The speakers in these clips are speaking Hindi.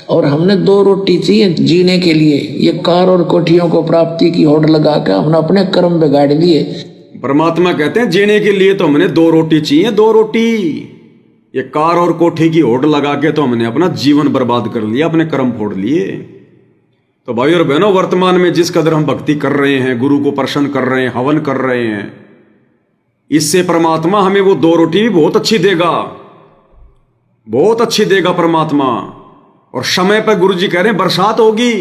और हमने 2 रोटी चाहिए जीने के लिए, ये कार और कोठियों को प्राप्ति की होड़ लगा के हमने अपने कर्म बिगाड़ दिए। परमात्मा कहते हैं जीने के लिए तो हमने 2 रोटी चाहिए, 2 रोटी। ये कार और कोठी की होड़ लगा के तो हमने अपना जीवन बर्बाद कर लिया, अपने कर्म फोड़ लिए। तो भाई और बहनों, वर्तमान में जिस कदर हम भक्ति कर रहे हैं, गुरु को प्रसन्न कर रहे हैं, हवन कर रहे हैं, इससे परमात्मा हमें वो 2 रोटी भी बहुत अच्छी देगा, बहुत अच्छी देगा परमात्मा। और समय पर गुरु जी कह रहे हैं बरसात होगी,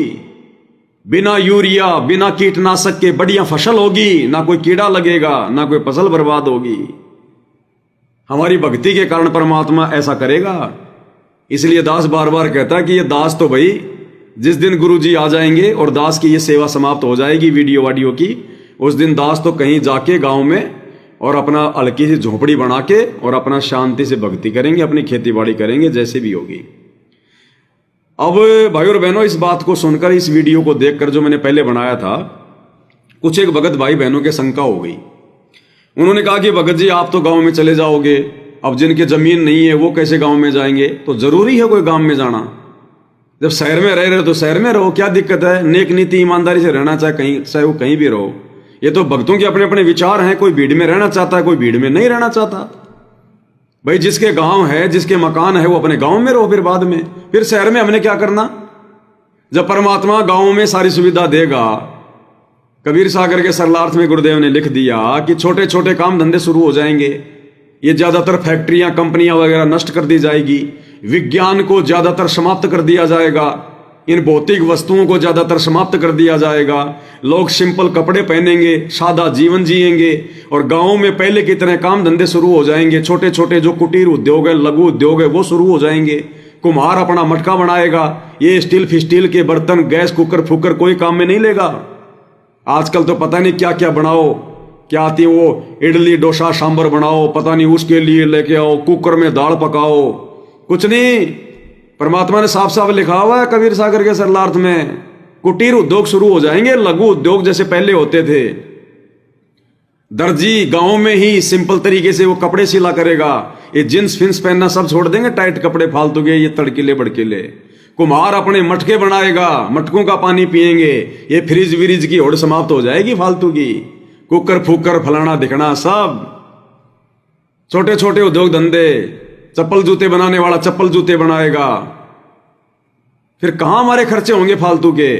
बिना यूरिया बिना कीटनाशक के बढ़िया फसल होगी, ना कोई कीड़ा लगेगा, ना कोई फसल बर्बाद होगी। हमारी भक्ति के कारण परमात्मा ऐसा करेगा। इसलिए दास बार बार कहता है कि ये दास तो भाई जिस दिन गुरु जी आ जाएंगे और दास की ये सेवा समाप्त हो जाएगी वीडियो वाडियो की, उस दिन दास तो कहीं जाके गांव में और अपना हल्की सी झोपड़ी बना के और अपना शांति से भक्ति करेंगे, अपनी खेती बाड़ी करेंगे, जैसे भी होगी। अब भाई और बहनों, इस बात को सुनकर, इस वीडियो को देखकर जो मैंने पहले बनाया था, कुछ एक भगत भाई बहनों के शंका हो गई। उन्होंने कहा कि भगत जी आप तो गांव में चले जाओगे, अब जिनके जमीन नहीं है वो कैसे गांव में जाएंगे? तो जरूरी है कोई गांव में जाना? जब शहर में रह रहे हो तो शहर में रहो, क्या दिक्कत है? नेक नीति ईमानदारी से रहना, चाहे वो कहीं भी रहो। ये तो भक्तों के अपने अपने विचार हैं, कोई भीड़ में रहना चाहता है, कोई भीड़ में नहीं रहना चाहता। भाई जिसके गांव है, जिसके मकान है, वो अपने गांव में रहो, फिर बाद में फिर शहर में हमने क्या करना? जब परमात्मा गांव में सारी सुविधा देगा, कबीर सागर के सरलार्थ में गुरुदेव ने लिख दिया कि छोटे छोटे काम धंधे शुरू हो जाएंगे, ये ज्यादातर फैक्ट्रियां कंपनियां वगैरह नष्ट कर दी जाएगी, विज्ञान को ज्यादातर समाप्त कर दिया जाएगा, इन भौतिक वस्तुओं को ज्यादातर समाप्त कर दिया जाएगा, लोग सिंपल कपड़े पहनेंगे, सादा जीवन जिएंगे, और गांवों में पहले की तरह काम धंधे शुरू हो जाएंगे। छोटे छोटे जो कुटीर उद्योग है, लघु उद्योग है, वो शुरू हो जाएंगे। कुम्हार अपना मटका बनाएगा, ये स्टील फिस्टील के बर्तन, गैस कुकर फुकर कोई काम में नहीं लेगा। आजकल तो पता नहीं क्या क्या बनाओ, क्या आती है वो इडली डोसा सांभर बनाओ, पता नहीं उसके लिए लेके आओ, कुकर में दाल पकाओ, कुछ नहीं। परमात्मा ने साफ साफ लिखा हुआ है कबीर सागर के सरलार्थ में, कुटीर उद्योग शुरू हो जाएंगे, लघु उद्योग जैसे पहले होते थे। दर्जी गांव में ही सिंपल तरीके से वो कपड़े सिला करेगा, ये जींस फिंस पहनना सब छोड़ देंगे, टाइट कपड़े फालतू के, ये तड़कीले बड़कीले। कुम्हार अपने मटके बनाएगा, मटकों का पानी पिएंगे, ये फ्रिज विरिज की होड़ समाप्त हो जाएगी फालतू की। कुकर फुकर फलाना दिखना सब छोटे छोटे उद्योग धंधे। चप्पल जूते बनाने वाला चप्पल जूते बनाएगा। फिर कहां हमारे खर्चे होंगे फालतू के?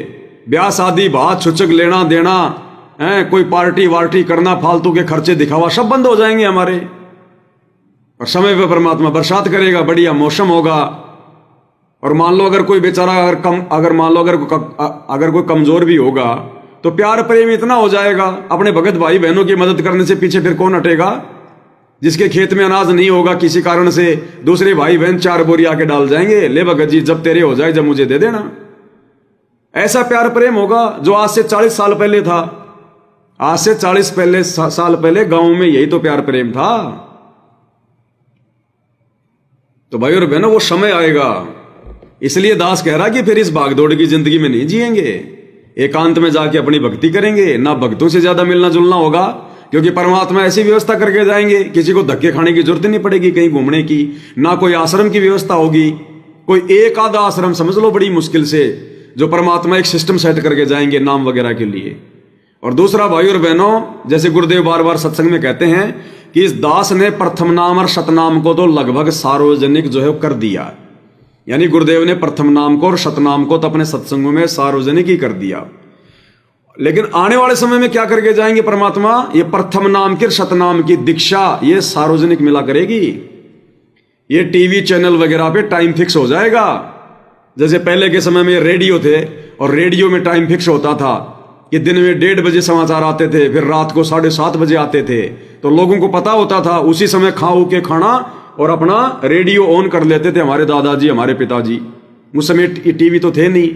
ब्याह शादी बात छुचक लेना देना है, कोई पार्टी वार्टी करना, फालतू के खर्चे दिखावा सब बंद हो जाएंगे हमारे। और समय पे परमात्मा बरसात करेगा, बढ़िया मौसम होगा। और मान लो अगर कोई बेचारा अगर कोई कमजोर भी होगा तो प्यार प्रेम इतना हो जाएगा, अपने भगत भाई बहनों की मदद करने से पीछे फिर कौन हटेगा? जिसके खेत में अनाज नहीं होगा किसी कारण से, दूसरे भाई बहन 4 बोरी आके डाल जाएंगे, ले भगत जी जब तेरे हो जाए जब मुझे दे देना। ऐसा प्यार प्रेम होगा जो आज से 40 साल पहले था। आज से 40 साल पहले गांव में यही तो प्यार प्रेम था। तो भाई और बहनों, वो समय आएगा। इसलिए दास कह रहा कि फिर इस भागदौड़ की जिंदगी में नहीं जिएंगे, एकांत में जाके अपनी भक्ति करेंगे, ना भक्तों से ज्यादा मिलना जुलना होगा, क्योंकि परमात्मा ऐसी व्यवस्था करके जाएंगे, किसी को धक्के खाने की जरूरत नहीं पड़ेगी कहीं घूमने की, ना कोई आश्रम की व्यवस्था होगी। कोई एक आधा आश्रम समझ लो बड़ी मुश्किल से, जो परमात्मा एक सिस्टम सेट करके जाएंगे नाम वगैरह के लिए। और दूसरा भाई और बहनों, जैसे गुरुदेव बार बार सत्संग में कहते हैं कि इस दास ने प्रथम नाम और शतनाम को तो लगभग सार्वजनिक जो है कर दिया। यानी गुरुदेव ने प्रथम नाम को और शतनाम को तो अपने सत्संगों में सार्वजनिक ही कर दिया। लेकिन आने वाले समय में क्या करके जाएंगे परमात्मा? ये प्रथम नाम की शतनाम की दीक्षा ये सार्वजनिक मिला करेगी। ये टीवी चैनल वगैरह पे टाइम फिक्स हो जाएगा। जैसे पहले के समय में रेडियो थे और रेडियो में टाइम फिक्स होता था कि दिन में 1:30 बजे समाचार आते थे, फिर रात को 7:30 बजे आते थे। तो लोगों को पता होता था, उसी समय खाओ के खाना और अपना रेडियो ऑन कर लेते थे हमारे दादाजी, हमारे पिताजी। उस समय टीवी तो थे नहीं,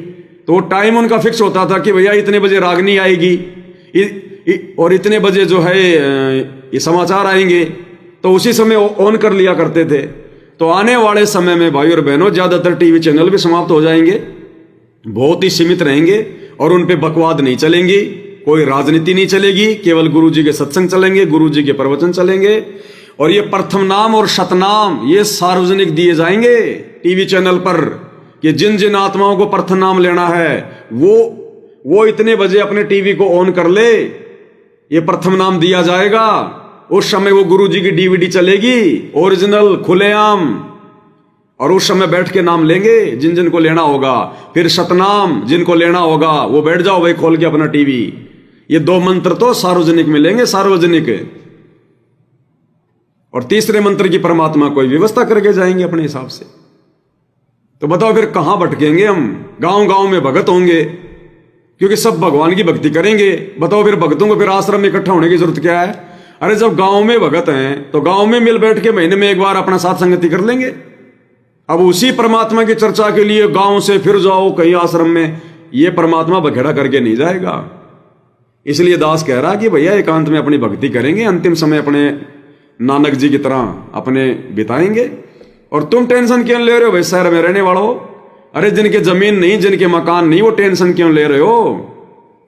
तो टाइम उनका फिक्स होता था कि भैया इतने बजे रागनी आएगी और इतने बजे जो है ये समाचार आएंगे, तो उसी समय ऑन कर लिया करते थे। तो आने वाले समय में भाई और बहनों ज्यादातर टीवी चैनल भी समाप्त हो जाएंगे, बहुत ही सीमित रहेंगे और उन पे बकवाद नहीं चलेंगी, कोई राजनीति नहीं चलेगी, केवल गुरु जी के सत्संग चलेंगे, गुरु जी के प्रवचन चलेंगे। और ये प्रथम नाम और शतनाम ये सार्वजनिक दिए जाएंगे टीवी चैनल पर। कि जिन जिन आत्माओं को प्रथम नाम लेना है वो इतने बजे अपने टीवी को ऑन कर ले, ये प्रथम नाम दिया जाएगा। उस समय वो गुरु जी की डीवीडी चलेगी ओरिजिनल खुलेआम, और उस समय बैठ के नाम लेंगे जिन जिन को लेना होगा। फिर सतनाम जिनको लेना होगा वो बैठ जाओ भाई खोल के अपना टीवी। ये 2 मंत्र तो सार्वजनिक मिलेंगे, सार्वजनिक। और तीसरे मंत्र की परमात्मा कोई व्यवस्था करके जाएंगे अपने हिसाब से। तो बताओ फिर कहां भटकेंगे हम? गांव गांव में भगत होंगे क्योंकि सब भगवान की भक्ति करेंगे। बताओ फिर भक्तों को फिर आश्रम में इकट्ठा होने की जरूरत क्या है? अरे जब गांव में भगत हैं तो गांव में मिल बैठ के महीने में एक बार अपना साथ संगति कर लेंगे। अब उसी परमात्मा की चर्चा के लिए गांव से फिर जाओ कहीं आश्रम में, ये परमात्मा बखेड़ा करके नहीं जाएगा। इसलिए दास कह रहा कि भैया एकांत में अपनी भक्ति करेंगे, अंतिम समय अपने नानक जी की तरह अपने बिताएंगे। और तुम टेंशन क्यों ले रहे हो भाई शहर में रहने वालों? अरे जिनके जमीन नहीं, जिनके मकान नहीं, वो टेंशन क्यों ले रहे हो?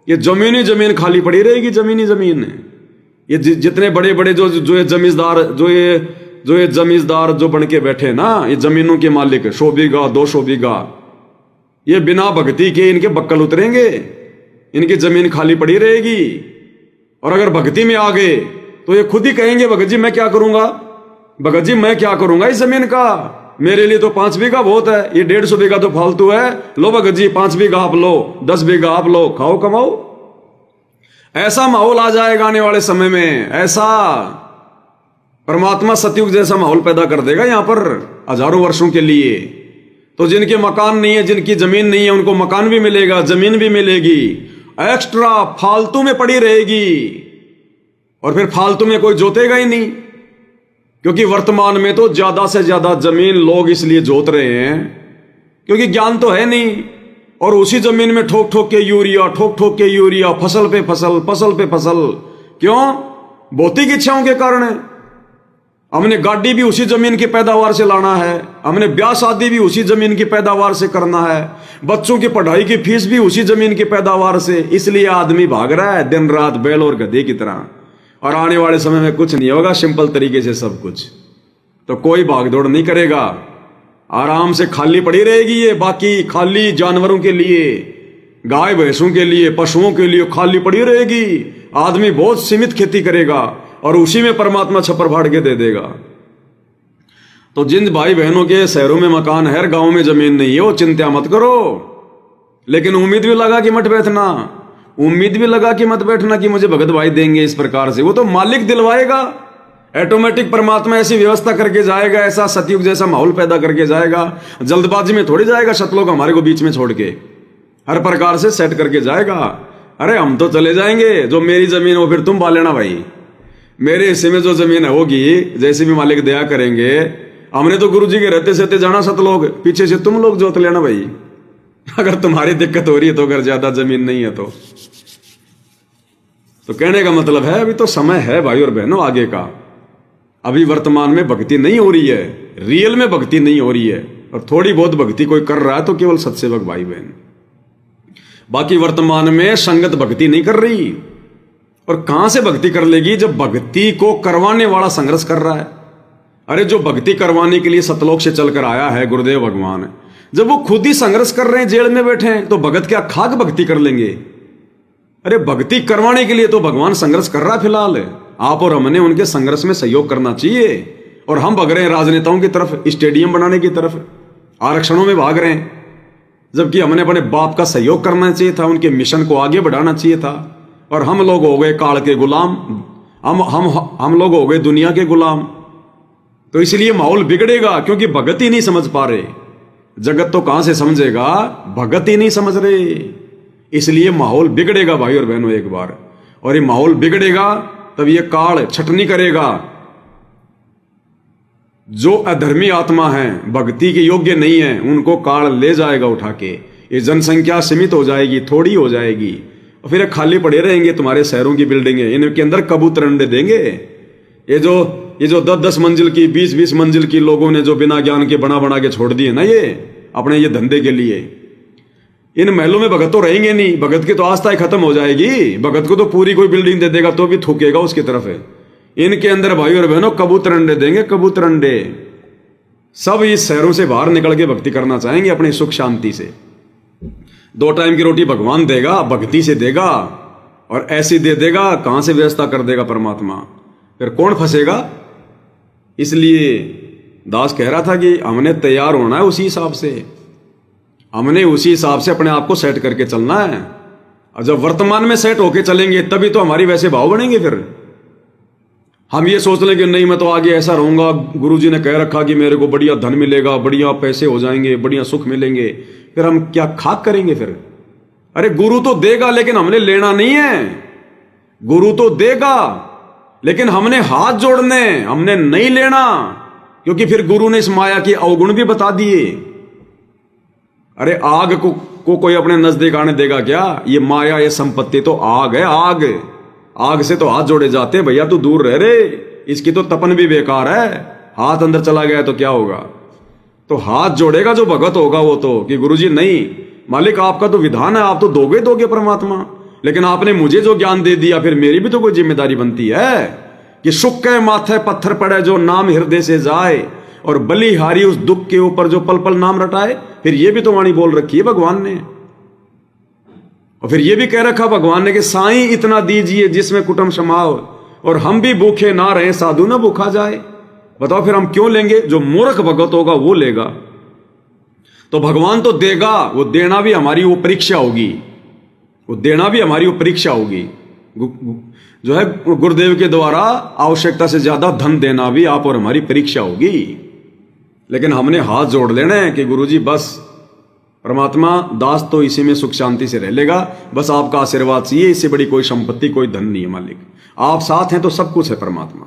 ये जमीनी जमीन खाली पड़ी रहेगी, जमीनी जमीन। ये जितने बड़े बड़े जो ये जमींदार जो ये जमींदार जो बन के बैठे ना, ये जमीनों के मालिक 100 बीघा 200 बीघा, ये बिना भक्ति के इनके बक्कल उतरेंगे, इनकी जमीन खाली पड़ी रहेगी। और अगर भक्ति में आ गए तो ये खुद ही कहेंगे भगत जी मैं क्या करूंगा, भगत जी मैं क्या करूंगा इस जमीन का, मेरे लिए तो 5 बीघा बहुत है, ये 150 बीघा तो फालतू है। लो भगत जी 5 बीघा आप लो, 10 बीघा आप लो, खाओ कमाओ। ऐसा माहौल आ जाएगा आने वाले समय में। ऐसा परमात्मा सतयुग जैसा माहौल पैदा कर देगा यहां पर हजारों वर्षों के लिए। तो जिनके मकान नहीं है, जिनकी जमीन नहीं है, उनको मकान भी मिलेगा, जमीन भी मिलेगी, एक्स्ट्रा फालतू में पड़ी रहेगी। और फिर फालतू में कोई जोतेगा ही नहीं, क्योंकि वर्तमान में तो ज्यादा से ज्यादा जमीन लोग इसलिए जोत रहे हैं क्योंकि ज्ञान तो है नहीं। और उसी जमीन में ठोक ठोक के यूरिया, ठोक ठोक के यूरिया, फसल पे फसल, फसल पे फसल। क्यों? भौतिक इच्छाओं के कारण है। हमने गाड़ी भी उसी जमीन की पैदावार से लाना है, हमने ब्याह शादी भी उसी जमीन की पैदावार से करना है, बच्चों की पढ़ाई की फीस भी उसी जमीन की पैदावार से। इसलिए आदमी भाग रहा है दिन रात बैल और गधे की तरह। और आने वाले समय में कुछ नहीं होगा, सिंपल तरीके से सब कुछ। तो कोई भागदौड़ नहीं करेगा, आराम से खाली पड़ी रहेगी ये। बाकी खाली जानवरों के लिए, गाय भैंसों के लिए, पशुओं के लिए खाली पड़ी रहेगी। आदमी बहुत सीमित खेती करेगा और उसी में परमात्मा छप्पर फाड़ के दे देगा। तो जिन भाई बहनों के शहरों में मकान है, गांव में जमीन नहीं है, वो चिंता मत करो। लेकिन उम्मीद भी लगा कि मत बैठना, उम्मीद भी लगा कि मत बैठना कि मुझे भगत भाई देंगे इस प्रकार से। वो तो मालिक दिलवाएगा, ऑटोमेटिक परमात्मा ऐसी व्यवस्था करके जाएगा, ऐसा सतयुग जैसा माहौल पैदा करके जाएगा। जल्दबाजी में थोड़ी जाएगा सतलोक हमारे को बीच में छोड़ के, हर प्रकार से सेट करके जाएगा। अरे हम तो चले जाएंगे, जो मेरी जमीन हो फिर तुम पा लेना भाई, मेरे हिस्से में जो जमीन होगी जैसे भी मालिक दया करेंगे। हमने तो गुरु जी के रहते सहते जाना सतलोक, पीछे से तुम लोग जोत लेना भाई, अगर तुम्हारी दिक्कत हो रही है तो, अगर ज्यादा जमीन नहीं है तो। कहने का मतलब है अभी तो समय है भाई और बहनों आगे का। अभी वर्तमान में भक्ति नहीं हो रही है, रियल में भक्ति नहीं हो रही है। और थोड़ी बहुत भक्ति कोई कर रहा है तो केवल सत्सेवक भाई बहन, बाकी वर्तमान में संगत भक्ति नहीं कर रही। और कहां से भक्ति कर लेगी जब भक्ति को करवाने वाला संघर्ष कर रहा है। अरे जो भक्ति करवाने के लिए सतलोक से चलकर आया है गुरुदेव भगवान, जब वो खुद ही संघर्ष कर रहे हैं, जेल में बैठे हैं, तो भगत क्या खाक भक्ति कर लेंगे? अरे भक्ति करवाने के लिए तो भगवान संघर्ष कर रहा है फिलहाल। आप और हमने उनके संघर्ष में सहयोग करना चाहिए। और हम भाग रहे हैं राजनेताओं की तरफ, स्टेडियम बनाने की तरफ, आरक्षणों में भाग रहे हैं, जबकि हमने अपने बाप का सहयोग करना चाहिए था, उनके मिशन को आगे बढ़ाना चाहिए था। और हम लोग हो गए काल के गुलाम, हम लोग हो गए दुनिया के गुलाम। तो इसलिए माहौल बिगड़ेगा, क्योंकि भगत ही नहीं समझ पा रहे। जगत तो कहां से समझेगा, भगत ही नहीं समझ रहे। इसलिए माहौल बिगड़ेगा भाई और बहनों एक बार। और ये माहौल बिगड़ेगा तब ये काल छटनी करेगा। जो अधर्मी आत्मा है, भक्ति के योग्य नहीं है, उनको काल ले जाएगा उठा के। ये जनसंख्या सीमित हो जाएगी, थोड़ी हो जाएगी, और फिर खाली पड़े रहेंगे तुम्हारे शहरों की बिल्डिंगें। इनके अंदर कबूतर अंडे देंगे। ये जो 10-10 मंजिल की, 20-20 मंजिल की लोगों ने जो बिना ज्ञान के बना के छोड़ दिए ना, ये अपने ये धंधे के लिए, इन महलों में भगत तो रहेंगे नहीं। भगत की तो आस्था ही खत्म हो जाएगी। भगत को तो पूरी कोई बिल्डिंग दे देगा तो भी थूकेगा उसकी तरफ है। इनके अंदर भाई और बहनों कबूतर अंडे देंगे, कबूतर अंडे। सब इस शहरों से बाहर निकल के भक्ति करना चाहेंगे अपनी सुख शांति से। 2 टाइम की रोटी भगवान देगा, भक्ति से देगा, और ऐसी दे देगा कहां से व्यवस्था कर देगा परमात्मा, फिर कौन फंसेगा। इसलिए दास कह रहा था कि हमने तैयार होना है उसी हिसाब से, हमने उसी हिसाब से अपने आप को सेट करके चलना है। और जब वर्तमान में सेट होके चलेंगे तभी तो हमारी वैसे भाव बनेंगे। फिर हम ये सोच लें कि नहीं मैं तो आगे ऐसा रहूंगा, गुरुजी ने कह रखा कि मेरे को बढ़िया धन मिलेगा, बढ़िया पैसे हो जाएंगे, बढ़िया सुख मिलेंगे, फिर हम क्या खाक करेंगे फिर। अरे गुरु तो देगा लेकिन हमने लेना नहीं है। गुरु तो देगा लेकिन हमने हाथ जोड़ने, हमने नहीं लेना, क्योंकि फिर गुरु ने इस माया के अवगुण भी बता दिए। अरे आग को कोई अपने नजदीक आने देगा क्या? ये माया, ये संपत्ति तो आग है, आग। आग से तो हाथ जोड़े जाते हैं, भैया तू दूर रह रे, इसकी तो तपन भी बेकार है। हाथ अंदर चला गया तो क्या होगा? तो हाथ जोड़ेगा जो भगत होगा वो तो, कि गुरुजी नहीं, मालिक आपका तो विधान है, आप तो दोगे परमात्मा, लेकिन आपने मुझे जो ज्ञान दे दिया फिर मेरी भी तो कोई जिम्मेदारी बनती है कि सुख के माथे पत्थर पड़े जो नाम हृदय से जाए, और बलिहारी उस दुख के ऊपर जो पल पल नाम रटाए। फिर ये भी तो वाणी बोल रखी है भगवान ने, और फिर ये भी कह रखा भगवान ने कि साईं इतना दीजिए जिसमें कुटुंब समाओ, और हम भी भूखे ना रहे साधु ना भूखा जाए। बताओ फिर हम क्यों लेंगे? जो मूर्ख भगत होगा वो लेगा। तो भगवान तो देगा, वो देना भी हमारी वो परीक्षा होगी, वो देना भी हमारी वो परीक्षा होगी। जो है गुरुदेव के द्वारा आवश्यकता से ज्यादा धन देना भी आप और हमारी परीक्षा होगी। लेकिन हमने हाथ जोड़ लेना है कि गुरुजी बस परमात्मा दास तो इसी में सुख शांति से रह लेगा, बस आपका आशीर्वाद चाहिए, इससे बड़ी कोई संपत्ति कोई धन नहीं है मालिक, आप साथ हैं तो सब कुछ है परमात्मा।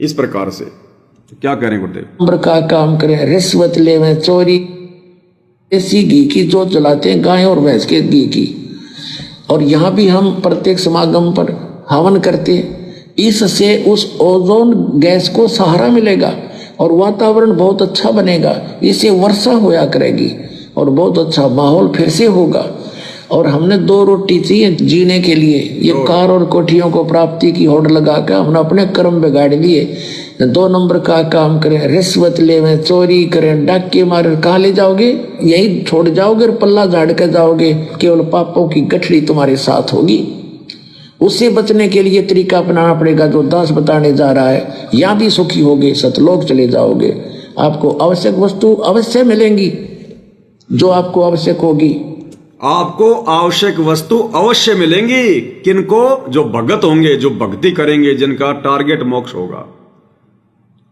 इस प्रकार से तो क्या करें गुरुदेव? उम्र का काम करें, रिश्वत ले में, चोरी, देसी घी की जो चलाते हैं गाय और भैंस के घी की। और यहाँ भी हम प्रत्येक समागम पर हवन करते हैं, इससे उस ओजोन गैस को सहारा मिलेगा और वातावरण बहुत अच्छा बनेगा, इससे वर्षा होया करेगी और बहुत अच्छा माहौल फिर से होगा। और हमने 2 रोटी चाहिए जीने के लिए, ये कार और कोठियों को प्राप्ति की होड़ लगा कर हमने अपने कर्म बिगाड़ लिए। 2 नंबर का काम करें, रिश्वत ले में, चोरी करें, डाके मारे, कहाँ ले जाओगे? यही छोड़ जाओगे और पल्ला झाड़ कर जाओगे, केवल पापों की गठरी तुम्हारे साथ होगी। उससे बचने के लिए तरीका अपनाना पड़ेगा जो दास बताने जा रहा है। यहाँ भी सुखी होगे, सतलोक चले जाओगे, आपको आवश्यक वस्तु अवश्य मिलेंगी जो आपको आवश्यक होगी। आपको आवश्यक वस्तु अवश्य मिलेंगी, किनको? जो भगत होंगे, जो भक्ति करेंगे, जिनका टारगेट मोक्ष होगा।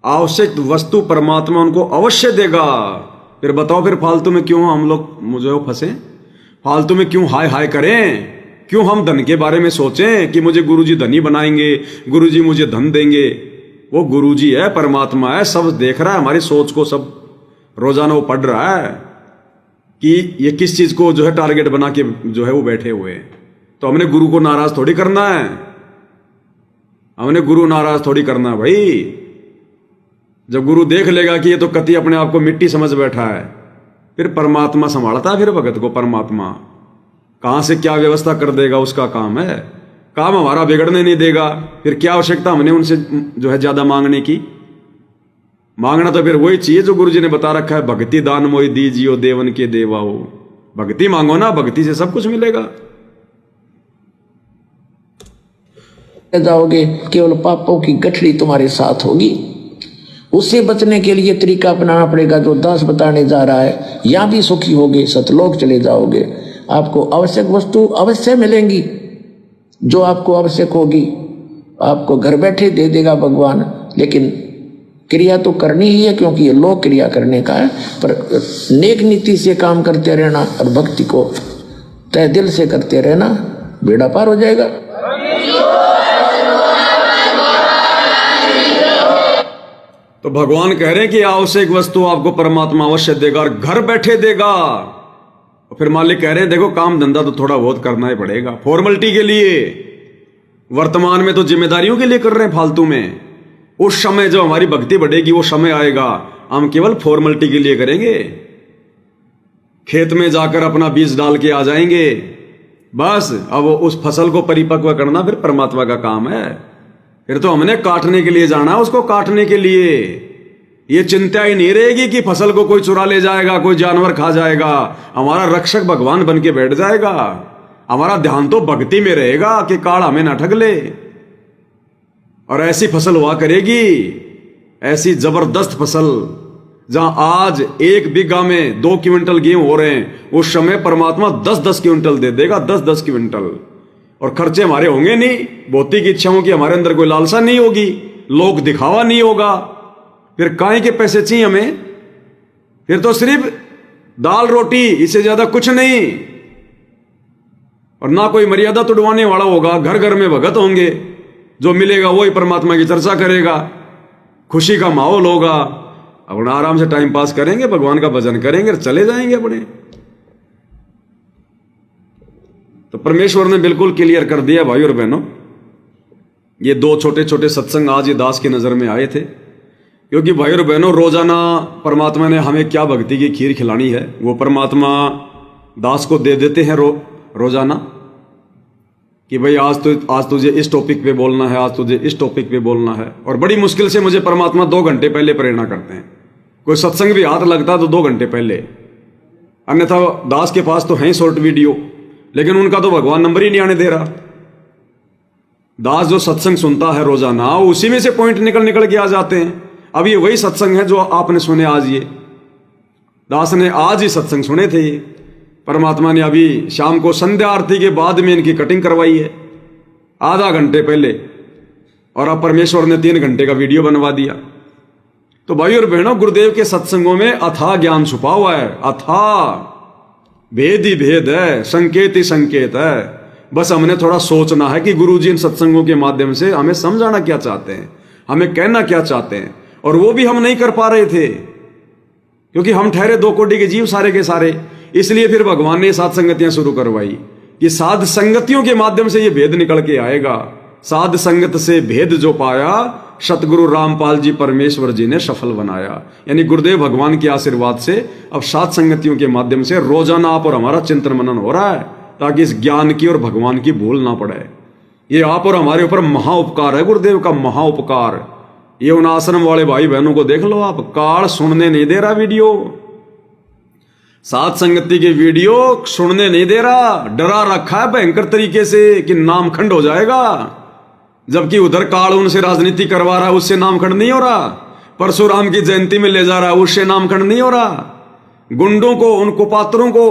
आवश्यक वस्तु परमात्मा उनको अवश्य देगा। फिर बताओ फिर फालतू में क्यों हम लोग मुझे फंसे? फालतू में क्यों हाय हाय करें? क्यों हम धन के बारे में सोचें कि मुझे गुरुजी धनी बनाएंगे, गुरुजी मुझे धन देंगे? वो गुरुजी है, परमात्मा है, सब देख रहा है हमारी सोच को, सब रोजाना वो पढ़ रहा है कि ये किस चीज को जो है टारगेट बना के जो है वो बैठे हुए हैं। तो हमने गुरु को नाराज थोड़ी करना है, हमने गुरु नाराज थोड़ी करना है भाई। जब गुरु देख लेगा कि ये तो कति अपने आप को मिट्टी समझ बैठा है, फिर परमात्मा संभालता है फिर भगत को। परमात्मा कहां से क्या व्यवस्था कर देगा उसका काम है, काम हमारा बिगड़ने नहीं देगा। फिर क्या आवश्यकता हमने उनसे जो है ज्यादा मांगने की? मांगना तो फिर वही चाहिए जो गुरुजी ने बता रखा है, भक्ति दान मोहि दीजियो देवन के देवा हो। भक्ति मांगो ना, भक्ति से सब कुछ मिलेगा। जाओगे, केवल पापों की गठरी तुम्हारे साथ होगी। उससे बचने के लिए तरीका अपनाना पड़ेगा जो दास बताने जा रहा है। यहाँ भी सुखी होगे, सतलोक चले जाओगे, आपको आवश्यक वस्तु अवश्य मिलेंगी जो आपको आवश्यक होगी। आपको घर बैठे दे देगा भगवान, लेकिन क्रिया तो करनी ही है, क्योंकि ये लोक क्रिया करने का है। पर नेक नीति से काम करते रहना और भक्ति को तय दिल से करते रहना, बेड़ा पार हो जाएगा। तो भगवान कह रहे हैं कि आवश्यक वस्तु आपको परमात्मा अवश्य देगा और घर बैठे देगा। और फिर मालिक कह रहे हैं देखो काम धंधा तो थोड़ा बहुत करना ही पड़ेगा, फॉर्मेलिटी के लिए। वर्तमान में तो जिम्मेदारियों के लिए कर रहे हैं फालतू में। उस समय जब हमारी भक्ति बढ़ेगी वो समय आएगा, हम केवल फॉर्मेलिटी के लिए करेंगे। खेत में जाकर अपना बीज डाल के आ जाएंगे, बस। अब उस फसल को परिपक्व करना फिर परमात्मा का काम है। फिर तो हमने काटने के लिए जाना है, उसको काटने के लिए। ये चिंता ही नहीं रहेगी कि फसल को कोई चुरा ले जाएगा, कोई जानवर खा जाएगा। हमारा रक्षक भगवान बन के बैठ जाएगा। हमारा ध्यान तो भक्ति में रहेगा कि काल हमें ना ठग ले। और ऐसी फसल हुआ करेगी, ऐसी जबरदस्त फसल, जहां आज 1 बीघा में 2 क्विंटल गेहूं हो रहे हैं, उस समय परमात्मा 10-10 क्विंटल दे देगा, 10-10 क्विंटल। और खर्चे हमारे होंगे नहीं, भौतिक इच्छाओं की हमारे अंदर कोई लालसा नहीं होगी, लोक दिखावा नहीं होगा। फिर काहे के पैसे चाहिए हमें? फिर तो सिर्फ दाल रोटी, इससे ज्यादा कुछ नहीं। और ना कोई मर्यादा तुड़वाने वाला होगा, घर घर में भगत होंगे, जो मिलेगा वही परमात्मा की चर्चा करेगा, खुशी का माहौल होगा, अपना आराम से टाइम पास करेंगे, भगवान का भजन करेंगे, चले जाएंगे अपने। तो परमेश्वर ने बिल्कुल क्लियर कर दिया भाई और बहनों। ये 2 छोटे छोटे सत्संग आज ये दास की नजर में आए थे, क्योंकि भाई और बहनों रोजाना परमात्मा ने हमें क्या भक्ति की खीर खिलानी है, वो परमात्मा दास को दे देते हैं रोजाना कि भाई आज तुझे इस टॉपिक पे बोलना है, आज तुझे इस टॉपिक पे बोलना है। और बड़ी मुश्किल से मुझे परमात्मा 2 घंटे पहले प्रेरणा करते हैं। कोई सत्संग भी हाथ लगता तो 2 घंटे पहले, अन्यथा दास के पास तो है शॉर्ट वीडियो, लेकिन उनका तो भगवान नंबर ही नहीं आने दे रहा। दास जो सत्संग सुनता है रोजाना, उसी में से पॉइंट निकल के आ जाते हैं। अब ये वही सत्संग है जो आपने सुने आज। ये दास ने आज ही सत्संग सुने थे। परमात्मा ने अभी शाम को संध्या आरती के बाद में इनकी कटिंग करवाई है, आधा घंटे पहले, और अब परमेश्वर ने 3 घंटे का वीडियो बनवा दिया। तो भाई और बहनों, गुरुदेव के सत्संगों में अथाह ज्ञान छुपा हुआ है, अथाह भेद ही भेद है, संकेत ही संकेत है। बस हमने थोड़ा सोचना है कि गुरुजी इन सत्संगों के माध्यम से हमें समझाना क्या चाहते हैं, हमें कहना क्या चाहते हैं। और वो भी हम नहीं कर पा रहे थे, क्योंकि हम ठहरे 2 कोटि के जीव सारे के सारे। इसलिए फिर भगवान ने 7 संगतियां शुरू करवाई कि साध संगतियों के माध्यम से ये भेद निकल के आएगा। साध संगत से भेद जो पाया, सतगुरु रामपाल जी परमेश्वर जी ने सफल बनाया। यानी गुरुदेव भगवान के आशीर्वाद से अब 7 संगतियों के माध्यम से रोजाना आप और हमारा चिंतन मनन हो रहा है, ताकि इस ज्ञान की और भगवान की भूल ना पड़े। ये आप और हमारे ऊपर महा उपकार है, गुरुदेव का महा उपकार। ये उन आश्रम वाले भाई बहनों को देख लो आप, काल सुनने नहीं दे रहा वीडियो, 7 संगति के वीडियो सुनने नहीं दे रहा, डरा रखा है भयंकर तरीके से कि नामखंड हो जाएगा। जबकि उधर काल उनसे राजनीति करवा रहा है, उससे नामखंड नहीं हो रहा। परशुराम की जयंती में ले जा रहा है, उससे नामखंड नहीं हो रहा। गुंडों को, उन कुपात्रों को,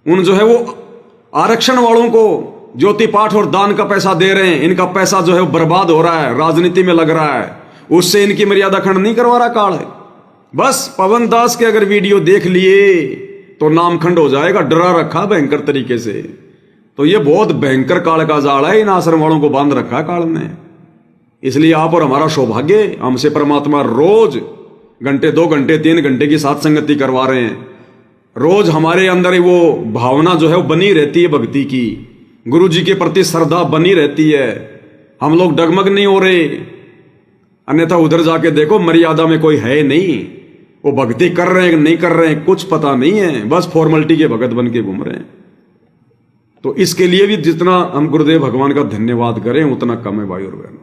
उन जो है वो आरक्षण वालों को ज्योति पाठ और दान का पैसा दे रहे हैं, इनका पैसा जो है वो बर्बाद हो रहा है, राजनीति में लग रहा है, उससे इनकी मर्यादा खंड नहीं करवा रहा काल है। बस पवन दास के अगर वीडियो देख लिए तो नामखंड हो जाएगा, डरा रखा भयंकर तरीके से। तो ये बहुत भयंकर काल का जाल है, इन आश्रम वालों को बांध रखा है काल ने। इसलिए आप और हमारा सौभाग्य, हमसे परमात्मा रोज घंटे 2 घंटे 3 घंटे की 7 संगति करवा रहे हैं। रोज हमारे अंदर वो भावना जो है वो बनी रहती है भक्ति की, गुरु जी के प्रति श्रद्धा बनी रहती है। हम लोग डगमग नहीं हो रहे, अन्यथा उधर जाके देखो मर्यादा में कोई है नहीं, वो भक्ति कर रहे हैं नहीं कर रहे हैं कुछ पता नहीं है, बस फॉर्मेलिटी के भगत बन के घूम रहे हैं। तो इसके लिए भी जितना हम गुरुदेव भगवान का धन्यवाद करें उतना कम है भाई और बहनों।